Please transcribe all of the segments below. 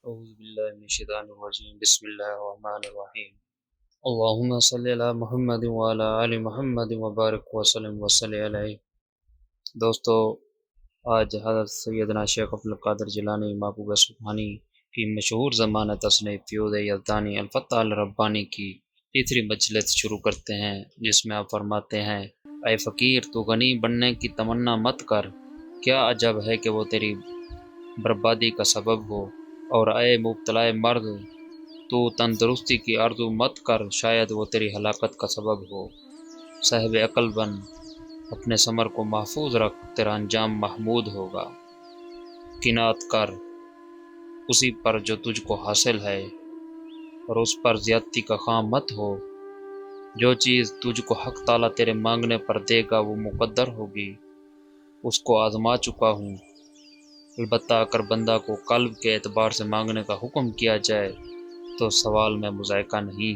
أعوذ بالله من الشيطان الرجيم بسم الله الرحمن الرحيم اللهم صل على محمد وعلى آل محمد وبارک وسلم وصلی علیہ۔ دوستو، آج حضرت سیدنا شیخ عبدالقادر جیلانی محبوب سبحانی کی مشہور زمانہ تصنیف فیوض یزدانی الفتح الربانی کی تیسری مجلس شروع کرتے ہیں، جس میں آپ فرماتے ہیں: اے فقیر، تو غنی بننے کی تمنا مت کر، کیا عجب ہے کہ وہ تیری بربادی کا سبب ہو، اور اے مبتلا مرد، تو تندرستی کی آرزو مت کر، شاید وہ تیری ہلاکت کا سبب ہو۔ صاحب عقل بن، اپنے ثمر کو محفوظ رکھ، تیرا انجام محمود ہوگا۔ قناعت کر اسی پر جو تجھ کو حاصل ہے، اور اس پر زیادتی کا خواہ مت ہو۔ جو چیز تجھ کو حق تعالیٰ تیرے مانگنے پر دے گا وہ مقدر ہوگی، اس کو آزما چکا ہوں۔ البتہ اگر بندہ کو قلب کے اعتبار سے مانگنے کا حکم کیا جائے تو سوال میں مذائقہ نہیں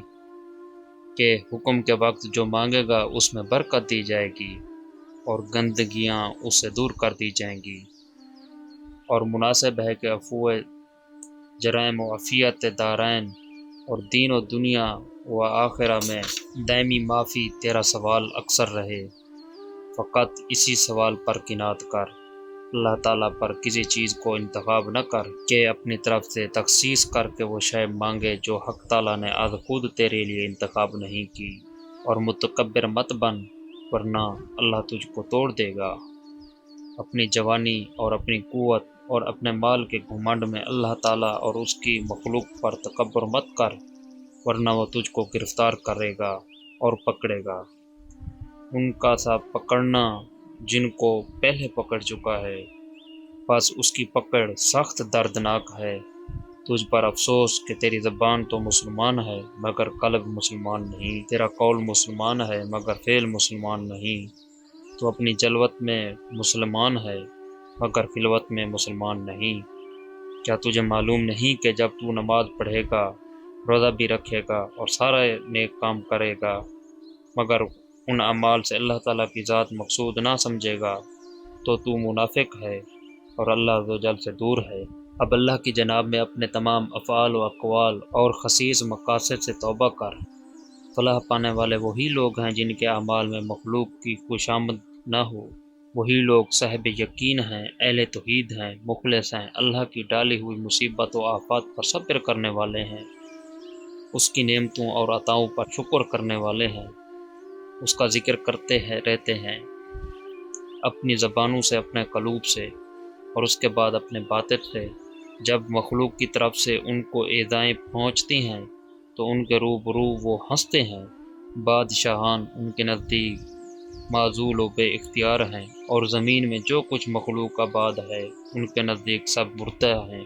کہ حکم کے وقت جو مانگے گا اس میں برکت دی جائے گی اور گندگیاں اس سے دور کر دی جائیں گی، اور مناسب ہے کہ عفو جرائم و عافیت دارین اور دین و دنیا و آخرہ میں دائمی معافی تیرا سوال اکثر رہے۔ فقط اسی سوال پر قناعت کر، اللہ تعالیٰ پر کسی چیز کو انتخاب نہ کر کہ اپنی طرف سے تخصیص کر کے وہ شے مانگے جو حق تعالیٰ نے از خود تیرے لیے انتخاب نہیں کی، اور متکبر مت بن، ورنہ اللہ تجھ کو توڑ دے گا۔ اپنی جوانی اور اپنی قوت اور اپنے مال کے گھمنڈ میں اللہ تعالیٰ اور اس کی مخلوق پر تکبر مت کر، ورنہ وہ تجھ کو گرفتار کرے گا اور پکڑے گا۔ ان کا سا پکڑنا جن کو پہلے پکڑ چکا ہے، بس اس کی پکڑ سخت دردناک ہے۔ تجھ پر افسوس کہ تیری زبان تو مسلمان ہے مگر قلب مسلمان نہیں، تیرا قول مسلمان ہے مگر فعل مسلمان نہیں۔ تو اپنی جلوت میں مسلمان ہے مگر خلوت میں مسلمان نہیں۔ کیا تجھے معلوم نہیں کہ جب تو نماز پڑھے گا، روزہ بھی رکھے گا اور سارا نیک کام کرے گا، مگر ان اعمال سے اللہ تعالیٰ کی ذات مقصود نہ سمجھے گا، تو منافق ہے اور اللہ عزوجل سے دور ہے۔ اب اللہ کی جناب میں اپنے تمام افعال و اقوال اور خسیس مقاصد سے توبہ کر۔ فلاح پانے والے وہی لوگ ہیں جن کے اعمال میں مخلوق کی خوشامد نہ ہو، وہی لوگ صاحب یقین ہیں، اہل توحید ہیں، مخلص ہیں، اللہ کی ڈالی ہوئی مصیبت و آفات پر صبر کرنے والے ہیں، اس کی نعمتوں اور عطاؤں پر شکر کرنے والے ہیں، اس کا ذکر کرتے رہتے ہیں اپنی زبانوں سے، اپنے قلوب سے، اور اس کے بعد اپنے باطن سے۔ جب مخلوق کی طرف سے ان کو ایذائیں پہنچتی ہیں تو ان کے روبرو وہ ہنستے ہیں۔ بادشاہان ان کے نزدیک معزول و بے اختیار ہیں، اور زمین میں جو کچھ مخلوق آباد ہے ان کے نزدیک سب مردہ ہیں،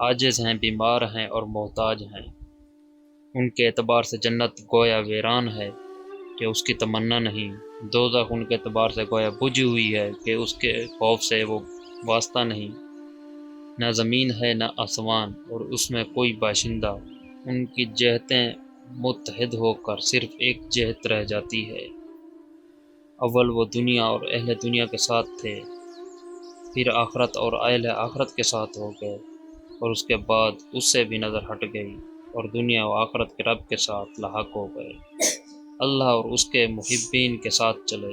عاجز ہیں، بیمار ہیں اور محتاج ہیں۔ ان کے اعتبار سے جنت گویا ویران ہے کہ اس کی تمنا نہیں، دوزخ ان کے اعتبار سے گویا بجھی ہوئی ہے کہ اس کے خوف سے وہ واسطہ نہیں۔ نہ زمین ہے نہ آسمان اور اس میں کوئی باشندہ، ان کی جہتیں متحد ہو کر صرف ایک جہت رہ جاتی ہے۔ اول وہ دنیا اور اہل دنیا کے ساتھ تھے، پھر آخرت اور اہل آخرت کے ساتھ ہو گئے، اور اس کے بعد اس سے بھی نظر ہٹ گئی اور دنیا و آخرت کے رب کے ساتھ لاحق ہو گئے۔ اللہ اور اس کے محبین کے ساتھ چلے،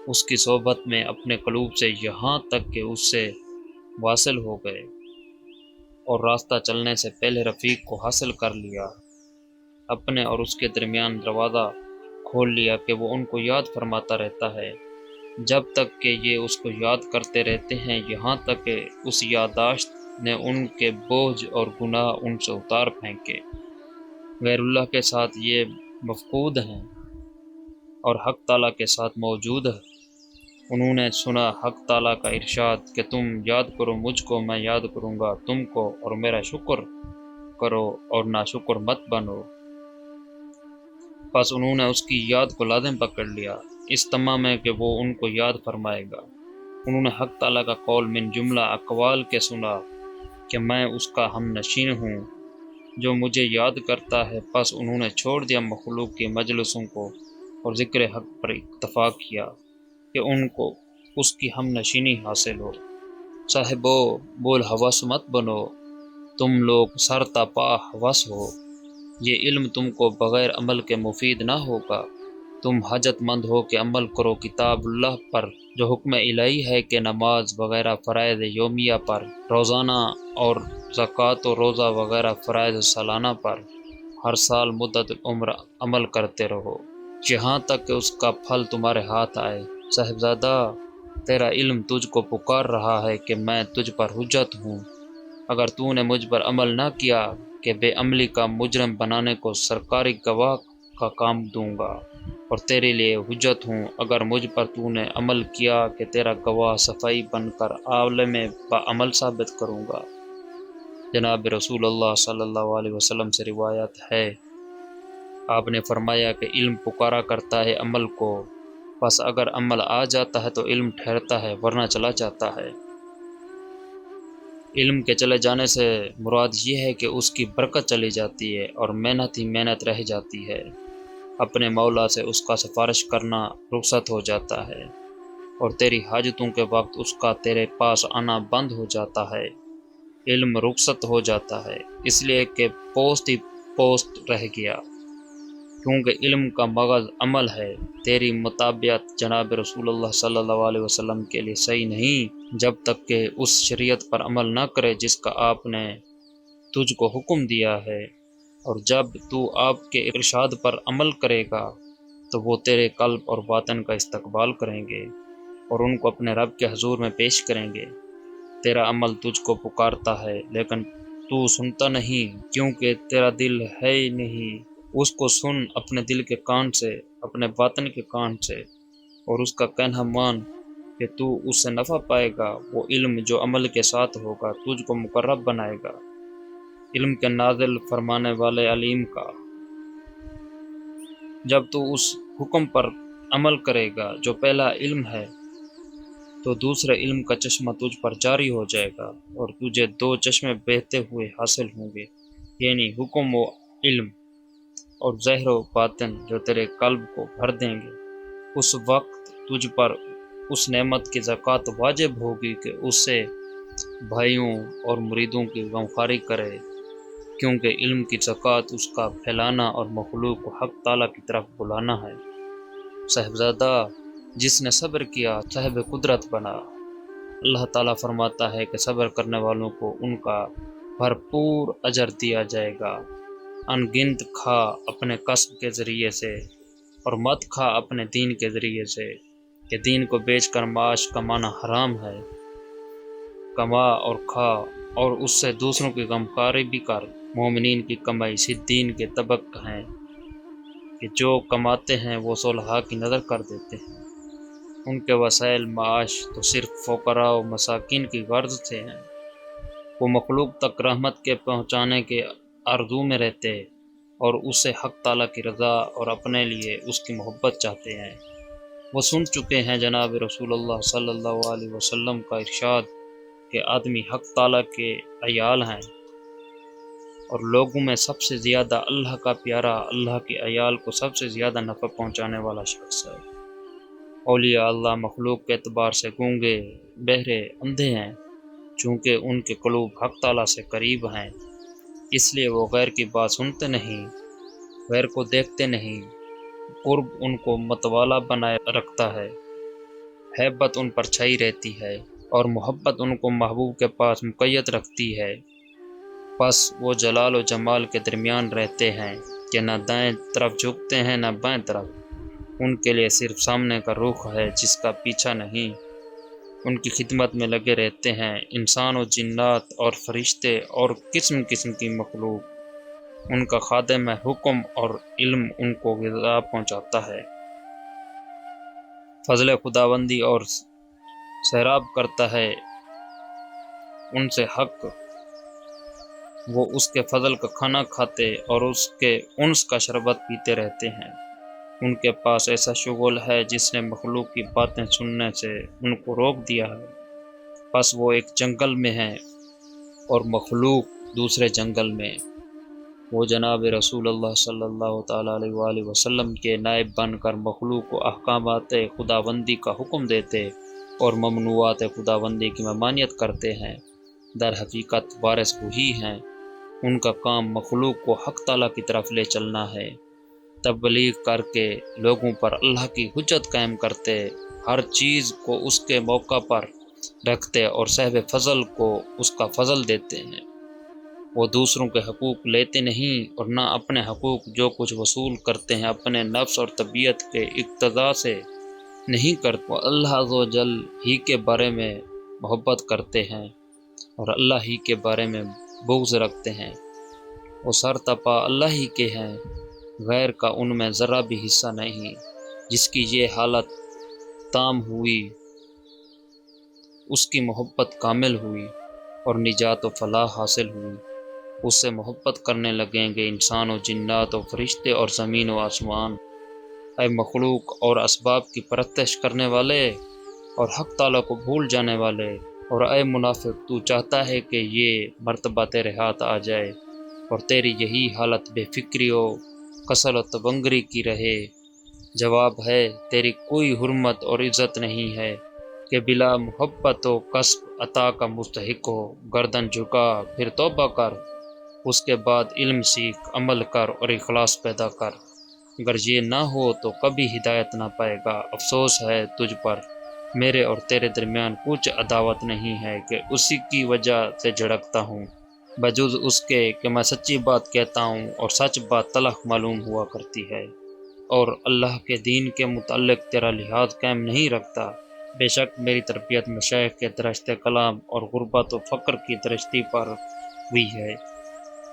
اس کی صحبت میں اپنے قلوب سے یہاں تک کہ اس سے واصل ہو گئے، اور راستہ چلنے سے پہلے رفیق کو حاصل کر لیا، اپنے اور اس کے درمیان دروازہ کھول لیا کہ وہ ان کو یاد فرماتا رہتا ہے جب تک کہ یہ اس کو یاد کرتے رہتے ہیں، یہاں تک کہ اس یادداشت نے ان کے بوجھ اور گناہ ان سے اتار پھینکے۔ غیر اللہ کے ساتھ یہ مفقود ہیں اور حق تعالیٰ کے ساتھ موجود ہے۔ انہوں نے سنا حق تعالیٰ کا ارشاد کہ تم یاد کرو مجھ کو، میں یاد کروں گا تم کو، اور میرا شکر کرو اور ناشکر مت بنو۔ پس انہوں نے اس کی یاد کو لازم پکڑ لیا، اس طمع میں کہ وہ ان کو یاد فرمائے گا۔ انہوں نے حق تعالیٰ کا قول من جملہ اقوال کے سنا کہ میں اس کا ہم نشین ہوں جو مجھے یاد کرتا ہے۔ پس انہوں نے چھوڑ دیا مخلوق کی مجلسوں کو اور ذکر حق پر اکتفا کیا کہ ان کو اس کی ہم نشینی حاصل ہو۔ صاحبو، بول حوث مت بنو، تم لوگ سرتا پا ہوس ہو، یہ علم تم کو بغیر عمل کے مفید نہ ہوگا۔ تم حاجت مند ہو کہ عمل کرو کتاب اللہ پر، جو حکم الہی ہے کہ نماز وغیرہ فرائض یومیہ پر، روزانہ، اور زکوٰۃ و روزہ وغیرہ فرائض سالانہ پر، ہر سال مدت عمر عمل کرتے رہو، یہاں تک کہ اس کا پھل تمہارے ہاتھ آئے۔ صاحبزادہ، تیرا علم تجھ کو پکار رہا ہے کہ میں تجھ پر حجت ہوں، اگر تو نے مجھ پر عمل نہ کیا کہ بے عملی کا مجرم بنانے کو سرکاری گواہ کا کام دوں گا، اور تیرے لیے حجت ہوں اگر مجھ پر تو نے عمل کیا کہ تیرا گواہ صفائی بن کر عالم با عمل ثابت کروں گا۔ جناب رسول اللہ صلی اللہ علیہ وسلم سے روایت ہے، آپ نے فرمایا کہ علم پکارا کرتا ہے عمل کو، بس اگر عمل آ جاتا ہے تو علم ٹھہرتا ہے ورنہ چلا جاتا ہے۔ علم کے چلے جانے سے مراد یہ ہے کہ اس کی برکت چلی جاتی ہے اور محنت ہی محنت رہ جاتی ہے، اپنے مولا سے اس کا سفارش کرنا رخصت ہو جاتا ہے، اور تیری حاجتوں کے وقت اس کا تیرے پاس آنا بند ہو جاتا ہے۔ علم رخصت ہو جاتا ہے اس لیے کہ پوسٹ ہی پوسٹ رہ گیا، کیونکہ علم کا مغز عمل ہے۔ تیری مطابعت جناب رسول اللہ صلی اللہ علیہ وسلم کے لیے صحیح نہیں جب تک کہ اس شریعت پر عمل نہ کرے جس کا آپ نے تجھ کو حکم دیا ہے، اور جب تو آپ کے ارشاد پر عمل کرے گا تو وہ تیرے قلب اور باطن کا استقبال کریں گے اور ان کو اپنے رب کے حضور میں پیش کریں گے۔ تیرا عمل تجھ کو پکارتا ہے لیکن تو سنتا نہیں، کیونکہ تیرا دل ہے ہی نہیں۔ اس کو سن اپنے دل کے کان سے، اپنے باطن کے کان سے، اور اس کا کہنا مان کہ تو اس سے نفع پائے گا۔ وہ علم جو عمل کے ساتھ ہوگا تجھ کو مقرب بنائے گا، علم کے نازل فرمانے والے علیم کا۔ جب تو اس حکم پر عمل کرے گا جو پہلا علم ہے تو دوسرے علم کا چشمہ تجھ پر جاری ہو جائے گا، اور تجھے دو چشمے بہتے ہوئے حاصل ہوں گے، یعنی حکم و علم اور ظاہر و باطن جو تیرے قلب کو بھر دیں گے۔ اس وقت تجھ پر اس نعمت کی زکوٰۃ واجب ہوگی کہ اس سے بھائیوں اور مریدوں کی غمخواری کرے، کیونکہ علم کی زکوٰۃ اس کا پھیلانا اور مخلوق کو حق تعالیٰ کی طرف بلانا ہے۔ صاحبزادہ، جس نے صبر کیا صاحب قدرت بنا۔ اللہ تعالیٰ فرماتا ہے کہ صبر کرنے والوں کو ان کا بھرپور اجر دیا جائے گا۔ ان گنت کھا اپنے کسب کے ذریعے سے، اور مت کھا اپنے دین کے ذریعے سے، کہ دین کو بیچ کر معاش کمانا حرام ہے۔ کما اور کھا اور اس سے دوسروں کی غمخواری بھی کر۔ مومنین کی کمائی صدیقین کے طبق ہیں کہ جو کماتے ہیں وہ صلحاء کی نظر کر دیتے ہیں، ان کے وسائل معاش تو صرف فقراء و مساکین کی غرض سے ہیں۔ وہ مخلوق تک رحمت کے پہنچانے کے آرزو میں رہتے اور اس سے حق تعالیٰ کی رضا اور اپنے لیے اس کی محبت چاہتے ہیں۔ وہ سن چکے ہیں جناب رسول اللہ صلی اللہ علیہ وسلم کا ارشاد کہ آدمی حق تعالیٰ کے عیال ہیں، اور لوگوں میں سب سے زیادہ اللہ کا پیارا اللہ کے عیال کو سب سے زیادہ نفع پہنچانے والا شخص ہے۔ اولیاء اللہ مخلوق کے اعتبار سے گونگے، بہرے، اندھے ہیں، چونکہ ان کے قلوب حق تعالیٰ سے قریب ہیں، اس لیے وہ غیر کی بات سنتے نہیں، غیر کو دیکھتے نہیں۔ قرب ان کو متوالا بنائے رکھتا ہے، ہیبت ان پر چھائی رہتی ہے، اور محبت ان کو محبوب کے پاس مقید رکھتی ہے۔ پس وہ جلال و جمال کے درمیان رہتے ہیں کہ نہ دائیں طرف جھکتے ہیں نہ بائیں طرف، ان کے لیے صرف سامنے کا رخ ہے جس کا پیچھا نہیں۔ ان کی خدمت میں لگے رہتے ہیں انسان و جنات اور فرشتے اور قسم قسم کی مخلوق۔ ان کا خادم حکم اور علم ان کو غذا پہنچاتا ہے، فضل خداوندی اور سیراب کرتا ہے ان سے حق۔ وہ اس کے فضل کا کھانا کھاتے اور اس کے انس کا شربت پیتے رہتے ہیں۔ ان کے پاس ایسا شغل ہے جس نے مخلوق کی باتیں سننے سے ان کو روک دیا ہے۔ پس وہ ایک جنگل میں ہیں اور مخلوق دوسرے جنگل میں۔ وہ جناب رسول اللہ صلی اللہ تعالیٰ علیہ وآلہ وسلم کے نائب بن کر مخلوق کو احکامات خداوندی کا حکم دیتے اور ممنوعات خداوندی کی ممانعت کرتے ہیں۔ در حقیقت وارث وہی ہیں، ان کا کام مخلوق کو حق تعالیٰ کی طرف لے چلنا ہے، تبلیغ کر کے لوگوں پر اللہ کی حجت قائم کرتے، ہر چیز کو اس کے موقع پر رکھتے اور صاحب فضل کو اس کا فضل دیتے ہیں۔ وہ دوسروں کے حقوق لیتے نہیں اور نہ اپنے حقوق جو کچھ وصول کرتے ہیں اپنے نفس اور طبیعت کے اقتضاء سے نہیں کرتے۔ وہ اللہ عز و جل ہی کے بارے میں محبت کرتے ہیں اور اللہ ہی کے بارے میں بغض رکھتے ہیں۔ وہ سرتپا اللہ ہی کے ہیں، غیر کا ان میں ذرا بھی حصہ نہیں۔ جس کی یہ حالت تام ہوئی اس کی محبت کامل ہوئی اور نجات و فلاح حاصل ہوئی۔ اس سے محبت کرنے لگیں گے انسان و جنات و فرشتے اور زمین و آسمان۔ اے مخلوق اور اسباب کی پرستش کرنے والے اور حق تعالیٰ کو بھول جانے والے، اور اے منافق تو چاہتا ہے کہ یہ مرتبہ تیرے ہاتھ آ جائے اور تیری یہی حالت بے فکری و کسل و تبنگری کی رہے۔ جواب ہے تیری کوئی حرمت اور عزت نہیں ہے کہ بلا محبت و کسب عطا کا مستحق ہو۔ گردن جھکا پھر توبہ کر، اس کے بعد علم سیکھ، عمل کر اور اخلاص پیدا کر۔ اگر یہ نہ ہو تو کبھی ہدایت نہ پائے گا۔ افسوس ہے تجھ پر، میرے اور تیرے درمیان کچھ عداوت نہیں ہے کہ اسی کی وجہ سے جھڑکتا ہوں، بجز اس کے کہ میں سچی بات کہتا ہوں اور سچ بات تلخ معلوم ہوا کرتی ہے، اور اللہ کے دین کے متعلق تیرا لحاظ قائم نہیں رکھتا۔ بے شک میری تربیت مشائخ کے درشت کلام اور غربت و فقر کی درشتی پر ہوئی ہے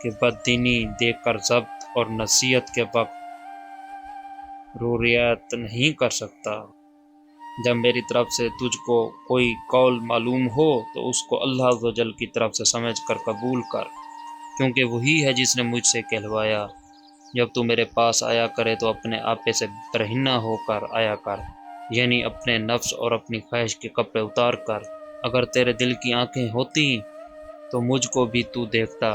کہ بددینی دیکھ کر ضبط اور نصیحت کے وقت رعایت نہیں کر سکتا۔ جب میری طرف سے تجھ کو کوئی قول معلوم ہو تو اس کو اللہ عز و جل کی طرف سے سمجھ کر قبول کر، کیونکہ وہی ہے جس نے مجھ سے کہلوایا۔ جب تو میرے پاس آیا کرے تو اپنے آپے سے برہنہ ہو کر آیا کر، یعنی اپنے نفس اور اپنی خواہش کے کپڑے اتار کر۔ اگر تیرے دل کی آنکھیں ہوتی تو مجھ کو بھی تو دیکھتا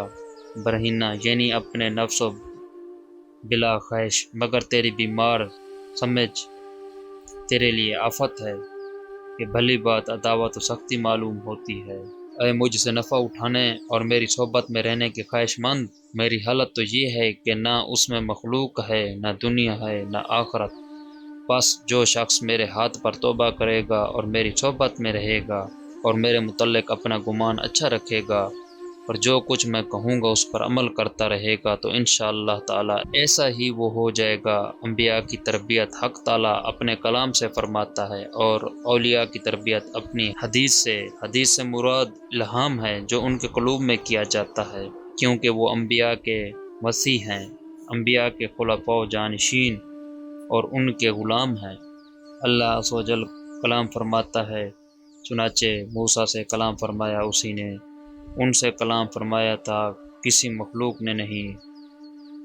برہنہ، یعنی اپنے نفس و بلا خواہش، مگر تیری بیمار سمجھ تیرے لیے آفت ہے کہ بھلی بات عداوت و سختی معلوم ہوتی ہے۔ اے مجھ سے نفع اٹھانے اور میری صحبت میں رہنے کے خواہش مند، میری حالت تو یہ ہے کہ نہ اس میں مخلوق ہے، نہ دنیا ہے، نہ آخرت۔ بس جو شخص میرے ہاتھ پر توبہ کرے گا اور میری صحبت میں رہے گا اور میرے متعلق اپنا گمان اچھا رکھے گا اور جو کچھ میں کہوں گا اس پر عمل کرتا رہے گا تو انشاءاللہ تعالی ایسا ہی وہ ہو جائے گا۔ انبیاء کی تربیت حق تعالی اپنے کلام سے فرماتا ہے اور اولیاء کی تربیت اپنی حدیث سے۔ حدیث سے مراد الہام ہے جو ان کے قلوب میں کیا جاتا ہے، کیونکہ وہ انبیاء کے وصی ہیں، انبیاء کے خلفاء و جانشین اور ان کے غلام ہیں۔ اللہ عز و جل کلام فرماتا ہے، چنانچہ موسیٰ سے کلام فرمایا اسی نے، ان سے کلام فرمایا تھا کسی مخلوق نے نہیں،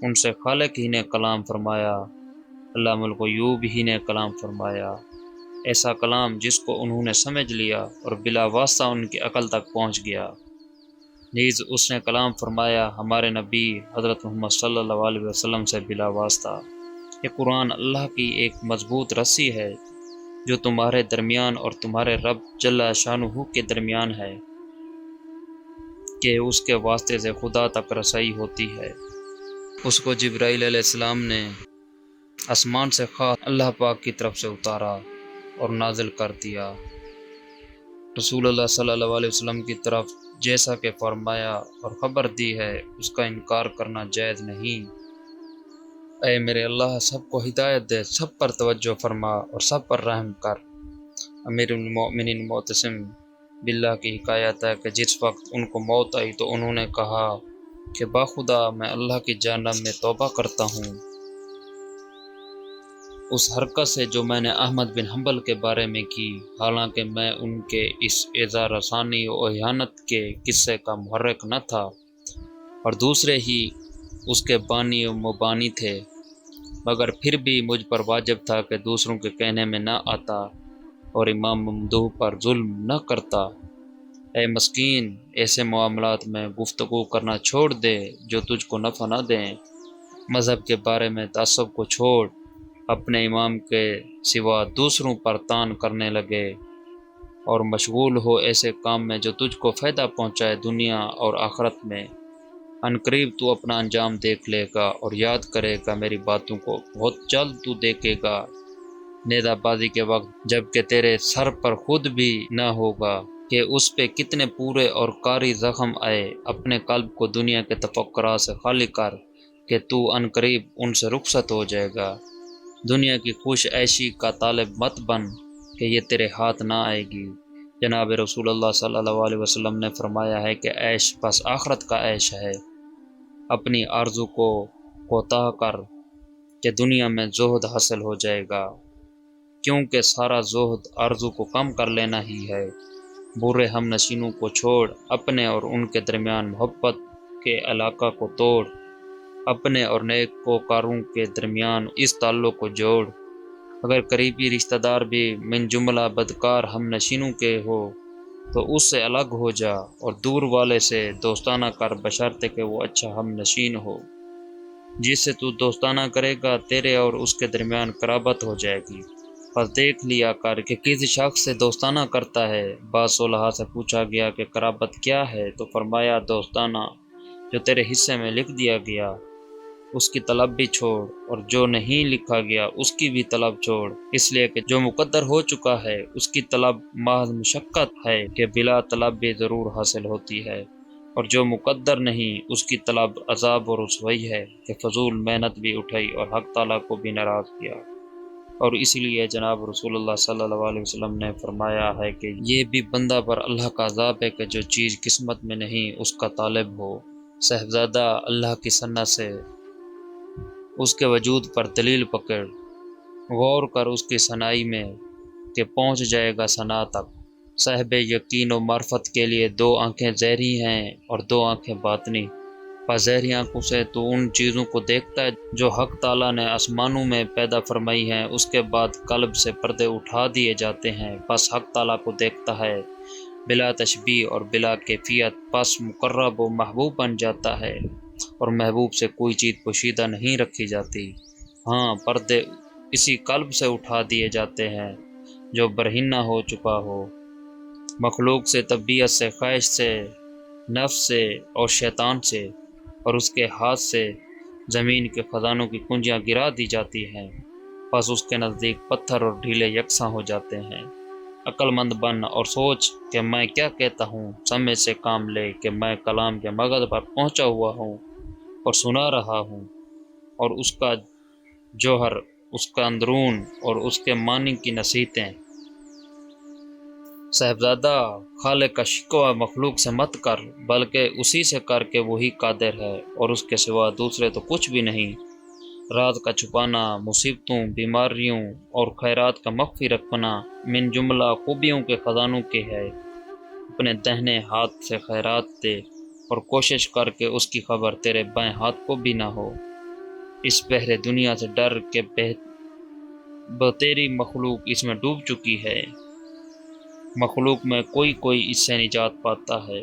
ان سے خالق ہی نے کلام فرمایا، علام الغیوب ہی نے کلام فرمایا۔ ایسا کلام جس کو انہوں نے سمجھ لیا اور بلا واسطہ ان کی عقل تک پہنچ گیا۔ نیز اس نے کلام فرمایا ہمارے نبی حضرت محمد صلی اللہ علیہ وسلم سے بلا واسطہ۔ یہ قرآن اللہ کی ایک مضبوط رسی ہے جو تمہارے درمیان اور تمہارے رب جل شانہ کے درمیان ہے، کہ اس کے واسطے سے خدا تک رسائی ہوتی ہے۔ اس کو جبرائیل علیہ السلام نے آسمان سے خاص اللہ پاک کی طرف سے اتارا اور نازل کر دیا۔ رسول اللہ صلی اللہ علیہ وسلم کی طرف جیسا کہ فرمایا اور خبر دی ہے، اس کا انکار کرنا جائز نہیں۔ اے میرے اللہ سب کو ہدایت دے، سب پر توجہ فرما اور سب پر رحم کر۔ امیر المؤمنین معتصم باللہ کی حکایت ہے کہ جس وقت ان کو موت آئی تو انہوں نے کہا کہ باخدا میں اللہ کی جانب میں توبہ کرتا ہوں اس حرکت سے جو میں نے احمد بن حنبل کے بارے میں کی، حالانکہ میں ان کے اس اعزاز رسانی و اہانت کے قصے کا محرک نہ تھا اور دوسرے ہی اس کے بانی و مبانی تھے، مگر پھر بھی مجھ پر واجب تھا کہ دوسروں کے کہنے میں نہ آتا اور امام ممدوح پر ظلم نہ کرتا۔ اے مسکین، ایسے معاملات میں گفتگو کرنا چھوڑ دے جو تجھ کو نفع نہ دیں۔ مذہب کے بارے میں تعصب کو چھوڑ، اپنے امام کے سوا دوسروں پر طعن کرنے لگے اور مشغول ہو ایسے کام میں جو تجھ کو فائدہ پہنچائے دنیا اور آخرت میں۔ عنقریب تو اپنا انجام دیکھ لے گا اور یاد کرے گا میری باتوں کو، بہت جلد تو دیکھے گا نیزہ بازی کے وقت جب کہ تیرے سر پر خود بھی نہ ہوگا کہ اس پہ کتنے پورے اور کاری زخم آئے۔ اپنے قلب کو دنیا کے تفکرات سے خالی کر کہ تو عنقریب ان سے رخصت ہو جائے گا۔ دنیا کی خوش عیشی کا طالب مت بن کہ یہ تیرے ہاتھ نہ آئے گی۔ جناب رسول اللہ صلی اللہ علیہ وسلم نے فرمایا ہے کہ عیش بس آخرت کا عیش ہے۔ اپنی آرزو کو کوتاہ کر کہ دنیا میں زہد حاصل ہو جائے گا، کیونکہ سارا زہد آرزو کو کم کر لینا ہی ہے۔ برے ہم نشینوں کو چھوڑ، اپنے اور ان کے درمیان محبت کے علاقہ کو توڑ، اپنے اور نیکوکاروں کے درمیان اس تعلق کو جوڑ۔ اگر قریبی رشتہ دار بھی من جملہ بدکار ہم نشینوں کے ہو تو اس سے الگ ہو جا، اور دور والے سے دوستانہ کر بشرطے کہ وہ اچھا ہم نشین ہو۔ جس سے تو دوستانہ کرے گا تیرے اور اس کے درمیان قرابت ہو جائے گی۔ بس دیکھ لیا کر کہ کسی شخص سے دوستانہ کرتا ہے۔ بعض صلحاء سے پوچھا گیا کہ قرابت کیا ہے تو فرمایا دوستانہ جو تیرے حصے میں لکھ دیا گیا اس کی طلب بھی چھوڑ، اور جو نہیں لکھا گیا اس کی بھی طلب چھوڑ، اس لیے کہ جو مقدر ہو چکا ہے اس کی طلب محض مشقت ہے کہ بلا طلب بھی ضرور حاصل ہوتی ہے، اور جو مقدر نہیں اس کی طلب عذاب اور رسوائی ہے کہ فضول محنت بھی اٹھائی اور حق تعالیٰ کو بھی ناراض کیا۔ اور اسی لیے جناب رسول اللہ صلی اللہ علیہ وسلم نے فرمایا ہے کہ یہ بھی بندہ پر اللہ کا عذاب ہے کہ جو چیز قسمت میں نہیں اس کا طالب ہو۔ صاحبزادہ اللہ کی صنعت سے اس کے وجود پر دلیل پکڑ، غور کر اس کی صنائی میں کہ پہنچ جائے گا ثنا تک۔ صاحب یقین و معرفت کے لیے دو آنکھیں ظاہری ہیں اور دو آنکھیں باطنی۔ پس ظاہری آنکھوں سے تو ان چیزوں کو دیکھتا ہے جو حق تعالیٰ نے آسمانوں میں پیدا فرمائی ہیں، اس کے بعد قلب سے پردے اٹھا دیے جاتے ہیں، پس حق تعالیٰ کو دیکھتا ہے بلا تشبیہ اور بلا کیفیت، پس مقرب و محبوب بن جاتا ہے، اور محبوب سے کوئی چیز پوشیدہ نہیں رکھی جاتی۔ ہاں، پردے اسی قلب سے اٹھا دیے جاتے ہیں جو برہنہ ہو چکا ہو، مخلوق سے، طبیعت سے، خواہش سے، نفس سے اور شیطان سے، اور اس کے ہاتھ سے زمین کے خزانوں کی کنجیاں گرا دی جاتی ہیں، پس اس کے نزدیک پتھر اور ڈھیلے یکساں ہو جاتے ہیں۔ عقل مند بن اور سوچ کہ میں کیا کہتا ہوں، سمجھ سے کام لے کہ میں کلام کے مغز پر پہنچا ہوا ہوں اور سنا رہا ہوں، اور اس کا جوہر، اس کا اندرون اور اس کے معنی کی نصیحتیں۔ صاحبزادہ خالق کا شکوہ مخلوق سے مت کر، بلکہ اسی سے کر کہ وہی قادر ہے اور اس کے سوا دوسرے تو کچھ بھی نہیں۔ راز کا چھپانا مصیبتوں، بیماریوں اور خیرات کا مخفی رکھنا من جملہ خوبیوں کے خزانوں کے ہے۔ اپنے دہنے ہاتھ سے خیرات دے اور کوشش کر کے اس کی خبر تیرے بائیں ہاتھ کو بھی نہ ہو۔ اس بحر دنیا سے ڈر کے تیری مخلوق اس میں ڈوب چکی ہے۔ مخلوق میں کوئی اس سے نجات پاتا ہے۔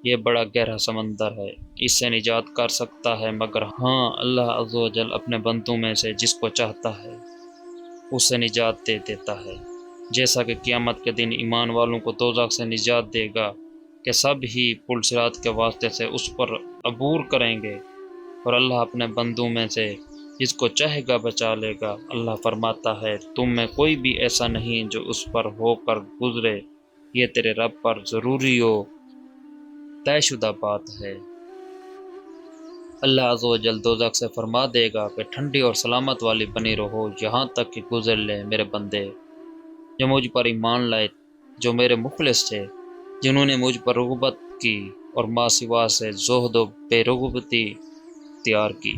یہ بڑا گہرا سمندر ہے، اس سے نجات کر سکتا ہے مگر ہاں اللہ عز و جل اپنے بندوں میں سے جس کو چاہتا ہے اس سے نجات دے دیتا ہے۔ جیسا کہ قیامت کے دن ایمان والوں کو دوزخ سے نجات دے گا کہ سب ہی پل صراط کے واسطے سے اس پر عبور کریں گے، اور اللہ اپنے بندوں میں سے جس کو چاہے گا بچا لے گا۔ اللہ فرماتا ہے تم میں کوئی بھی ایسا نہیں جو اس پر ہو کر گزرے، یہ تیرے رب پر ضروری و طے شدہ بات ہے۔ اللہ عز و جل دوزخ سے فرما دے گا کہ ٹھنڈی اور سلامت والی بنی رہو یہاں تک کہ گزر لے میرے بندے جو مجھ پر ایمان لائے، جو میرے مخلص تھے، جنہوں نے مجھ پر رغبت کی اور ماں سوا سے زہد و بے رغبتی اختیار کی۔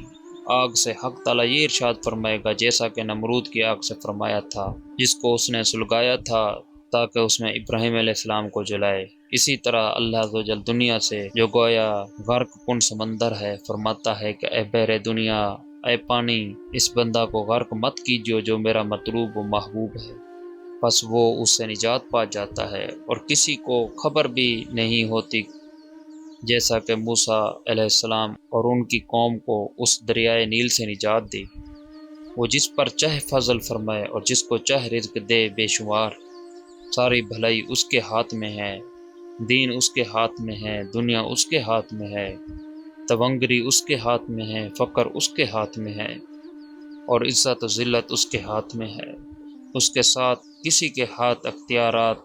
آگ سے حق تعالیٰ یہ ارشاد فرمائے گا جیسا کہ نمرود کی آگ سے فرمایا تھا، جس کو اس نے سلگایا تھا تاکہ اس میں ابراہیم علیہ السلام کو جلائے۔ اسی طرح اللہ عز و جل دنیا سے جو گویا غرق کن سمندر ہے فرماتا ہے کہ اے بحر دنیا، اے پانی، اس بندہ کو غرق مت کیجیے جو میرا مطلوب و محبوب ہے، پس وہ اس سے نجات پا جاتا ہے، اور کسی کو خبر بھی نہیں ہوتی جیسا کہ موسیٰ علیہ السلام اور ان کی قوم کو اس دریائے نیل سے نجات دی۔ وہ جس پر چاہے فضل فرمائے اور جس کو چاہے رزق دے بے شمار۔ ساری بھلائی اس کے ہاتھ میں ہے، دین اس کے ہاتھ میں ہے، دنیا اس کے ہاتھ میں ہے، تونگری اس کے ہاتھ میں ہے، فقر اس کے ہاتھ میں ہے، اور عزت و ذلت اس کے ہاتھ میں ہے۔ اس کے ساتھ کسی کے ہاتھ اختیارات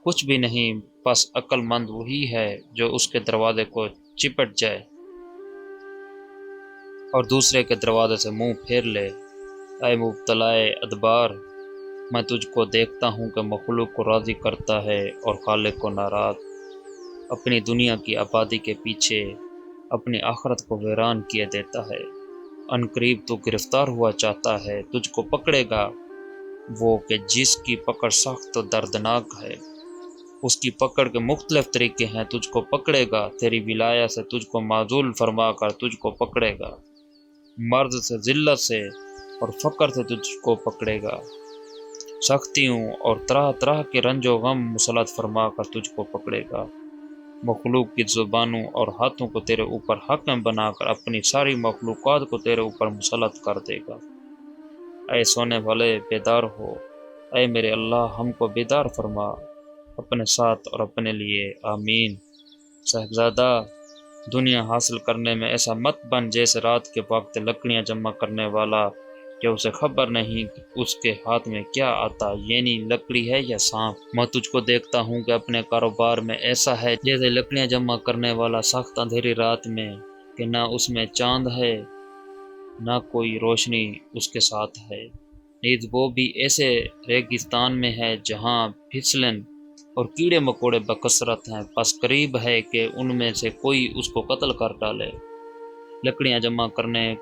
کچھ بھی نہیں، بس عقل مند وہی ہے جو اس کے دروازے کو چپٹ جائے اور دوسرے کے دروازے سے منہ پھیر لے۔ اے مبتلائے ادبار، میں تجھ کو دیکھتا ہوں کہ مخلوق کو راضی کرتا ہے اور خالق کو ناراض، اپنی دنیا کی آبادی کے پیچھے اپنی آخرت کو ویران کیے دیتا ہے۔ عنقریب تو گرفتار ہوا چاہتا ہے، تجھ کو پکڑے گا وہ کہ جس کی پکڑ سخت و دردناک ہے۔ اس کی پکڑ کے مختلف طریقے ہیں، تجھ کو پکڑے گا، تیری ولایت سے تجھ کو معزول فرما کر تجھ کو پکڑے گا، مرض سے، ذلت سے اور فقر سے تجھ کو پکڑے گا، سختیوں اور طرح طرح کے رنج و غم مسلط فرما کر تجھ کو پکڑے گا، مخلوق کی زبانوں اور ہاتھوں کو تیرے اوپر حاکم بنا کر اپنی ساری مخلوقات کو تیرے اوپر مسلط کر دے گا۔ اے سونے والے بیدار ہو، اے میرے اللہ ہم کو بیدار فرما اپنے ساتھ اور اپنے لیے، آمین۔ صاحبزادہ، دنیا حاصل کرنے میں ایسا مت بن جیسے رات کے وقت لکڑیاں جمع کرنے والا کہ اسے خبر نہیں کہ اس کے ہاتھ میں کیا آتا، یعنی لکڑی ہے یا سانپ۔ میں تجھ کو دیکھتا ہوں کہ اپنے کاروبار میں ایسا ہے جیسے لکڑیاں جمع کرنے والا سخت اندھیری رات میں کہ نہ اس میں چاند ہے نہ کوئی روشنی اس کے ساتھ ہے، نیز وہ بھی ایسے ریگستان میں ہے جہاں پھسلن اور کیڑے مکوڑے بکثرت ہیں، پس قریب ہے کہ ان میں سے کوئی اس کو قتل کر ڈالے۔ لکڑیاں جمع کرنے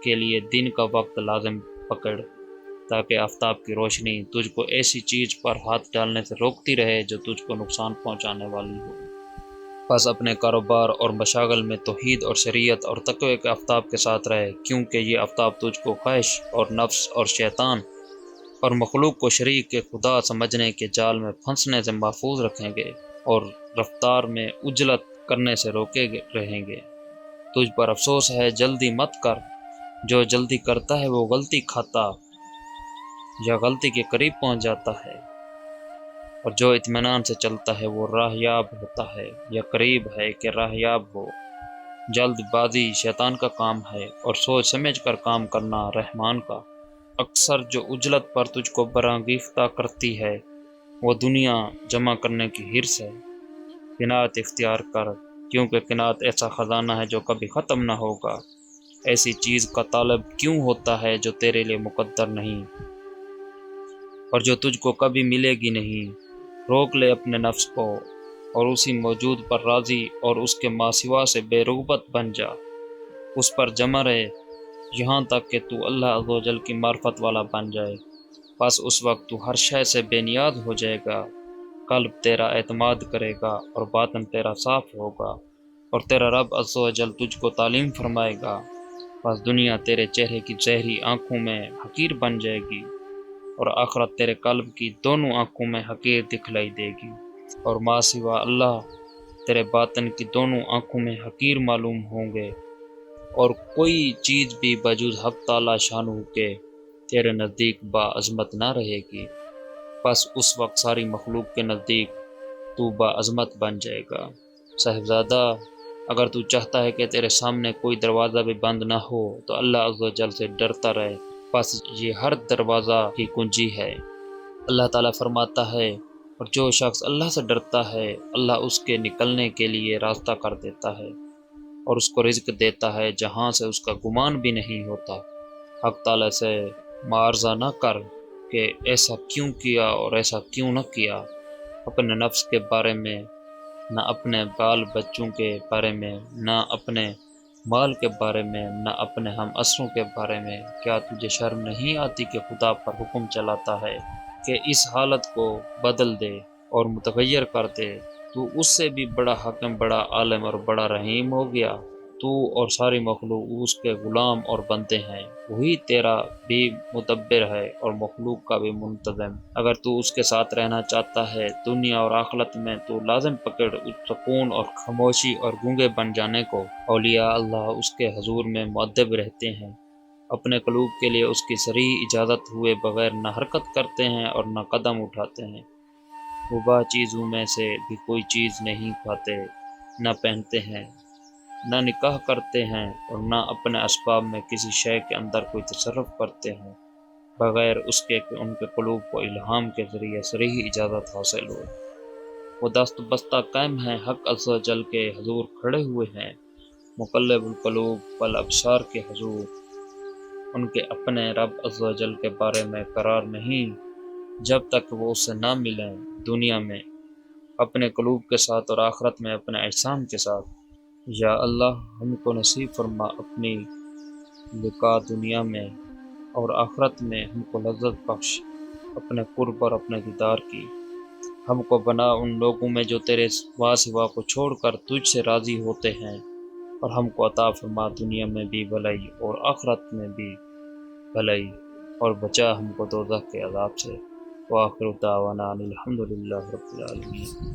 کے لیے دن کا وقت لازم پکڑ، تاکہ آفتاب کی روشنی تجھ کو ایسی چیز پر ہاتھ ڈالنے سے روکتی رہے جو تجھ کو نقصان پہنچانے والی ہو۔ بس اپنے کاروبار اور مشاغل میں توحید اور شریعت اور تقوی کے آفتاب کے ساتھ رہے، کیونکہ یہ آفتاب تجھ کو خواہش اور نفس اور شیطان اور مخلوق کو شریک کے خدا سمجھنے کے جال میں پھنسنے سے محفوظ رکھیں گے اور رفتار میں عجلت کرنے سے روکے رہیں گے۔ تجھ پر افسوس ہے، جلدی مت کر، جو جلدی کرتا ہے وہ غلطی کھاتا یا غلطی کے قریب پہنچ جاتا ہے، اور جو اطمینان سے چلتا ہے وہ راہیاب ہوتا ہے یا قریب ہے کہ راہیاب ہو۔ جلد بازی شیطان کا کام ہے اور سوچ سمجھ کر کام کرنا رحمان کا۔ اکثر جو عجلت پر تجھ کو برانگیختہ کرتی ہے وہ دنیا جمع کرنے کی حرص ہے۔ قناعت اختیار کر، کیونکہ قناعت ایسا خزانہ ہے جو کبھی ختم نہ ہوگا۔ ایسی چیز کا طالب کیوں ہوتا ہے جو تیرے لیے مقدر نہیں اور جو تجھ کو کبھی ملے گی نہیں؟ روک لے اپنے نفس کو اور اسی موجود پر راضی اور اس کے ماسوا سے بے رغبت بن جا، اس پر جمع رہے یہاں تک کہ تو اللہ عز و جل کی معرفت والا بن جائے۔ بس اس وقت تو ہر شے سے بے نیاز ہو جائے گا، قلب تیرا اعتماد کرے گا اور باطن تیرا صاف ہوگا، اور تیرا رب عز و جل تجھ کو تعلیم فرمائے گا۔ بس دنیا تیرے چہرے کی زہری آنکھوں میں حقیر بن جائے گی اور آخرت تیرے قلب کی دونوں آنکھوں میں حقیر دکھلائی دے گی، اور ما سوا اللہ تیرے باطن کی دونوں آنکھوں میں حقیر معلوم ہوں گے، اور کوئی چیز بھی بجز حق تعالی شانہ کے تیرے نزدیک با عظمت نہ رہے گی۔ بس اس وقت ساری مخلوق کے نزدیک تو با عظمت بن جائے گا۔ صاحبزادہ، اگر تو چاہتا ہے کہ تیرے سامنے کوئی دروازہ بھی بند نہ ہو تو اللہ عز و جل سے ڈرتا رہے، بس یہ ہر دروازہ کی کنجی ہے۔ اللہ تعالیٰ فرماتا ہے، اور جو شخص اللہ سے ڈرتا ہے اللہ اس کے نکلنے کے لیے راستہ کر دیتا ہے اور اس کو رزق دیتا ہے جہاں سے اس کا گمان بھی نہیں ہوتا۔ حق تعالیٰ سے معارضہ نہ کر کہ ایسا کیوں کیا اور ایسا کیوں نہ کیا، اپنے نفس کے بارے میں، نہ اپنے بال بچوں کے بارے میں، نہ اپنے مال کے بارے میں، نہ اپنے ہم عصروں کے بارے میں۔ کیا تجھے شرم نہیں آتی کہ خدا پر حکم چلاتا ہے کہ اس حالت کو بدل دے اور متغیر کر دے؟ تو اس سے بھی بڑا حاکم، بڑا عالم اور بڑا رحیم ہو گیا۔ تو اور ساری مخلوق اس کے غلام اور بندے ہیں، وہی تیرا بھی مدبر ہے اور مخلوق کا بھی منتظم۔ اگر تو اس کے ساتھ رہنا چاہتا ہے دنیا اور آخرت میں تو لازم پکڑ اس سکون اور خاموشی اور گونگے بن جانے کو۔ اولیاء اللہ اس کے حضور میں مؤدب رہتے ہیں، اپنے قلوب کے لیے اس کی صریح اجازت ہوئے بغیر نہ حرکت کرتے ہیں اور نہ قدم اٹھاتے ہیں۔ مباح چیزوں میں سے بھی کوئی چیز نہیں کھاتے، نہ پہنتے ہیں، نہ نکاح کرتے ہیں، اور نہ اپنے اسباب میں کسی شے کے اندر کوئی تصرف کرتے ہیں بغیر اس کے کہ ان کے قلوب کو الہام کے ذریعے صریح اجازت حاصل ہو۔ وہ دست بستہ قائم ہیں، حق عز و جل کے حضور کھڑے ہوئے ہیں، مقلب القلوب والابصار کے حضور۔ ان کے اپنے رب عز و جل کے بارے میں قرار نہیں جب تک وہ اس سے نہ ملیں، دنیا میں اپنے قلوب کے ساتھ اور آخرت میں اپنے احسان کے ساتھ۔ یا اللہ ہم کو نصیب فرما اپنی لقاء دنیا میں اور آخرت میں، ہم کو لذت بخش اپنے قرب اور اپنے دیدار کی۔ ہم کو بنا ان لوگوں میں جو تیرے سوا کو چھوڑ کر تجھ سے راضی ہوتے ہیں، اور ہم کو عطا فرما دنیا میں بھی بھلائی اور آخرت میں بھی بھلائی، اور بچا ہم کو دوزخ کے عذاب سے۔ وآخر دعوانا ان الحمد للہ رب العالمین۔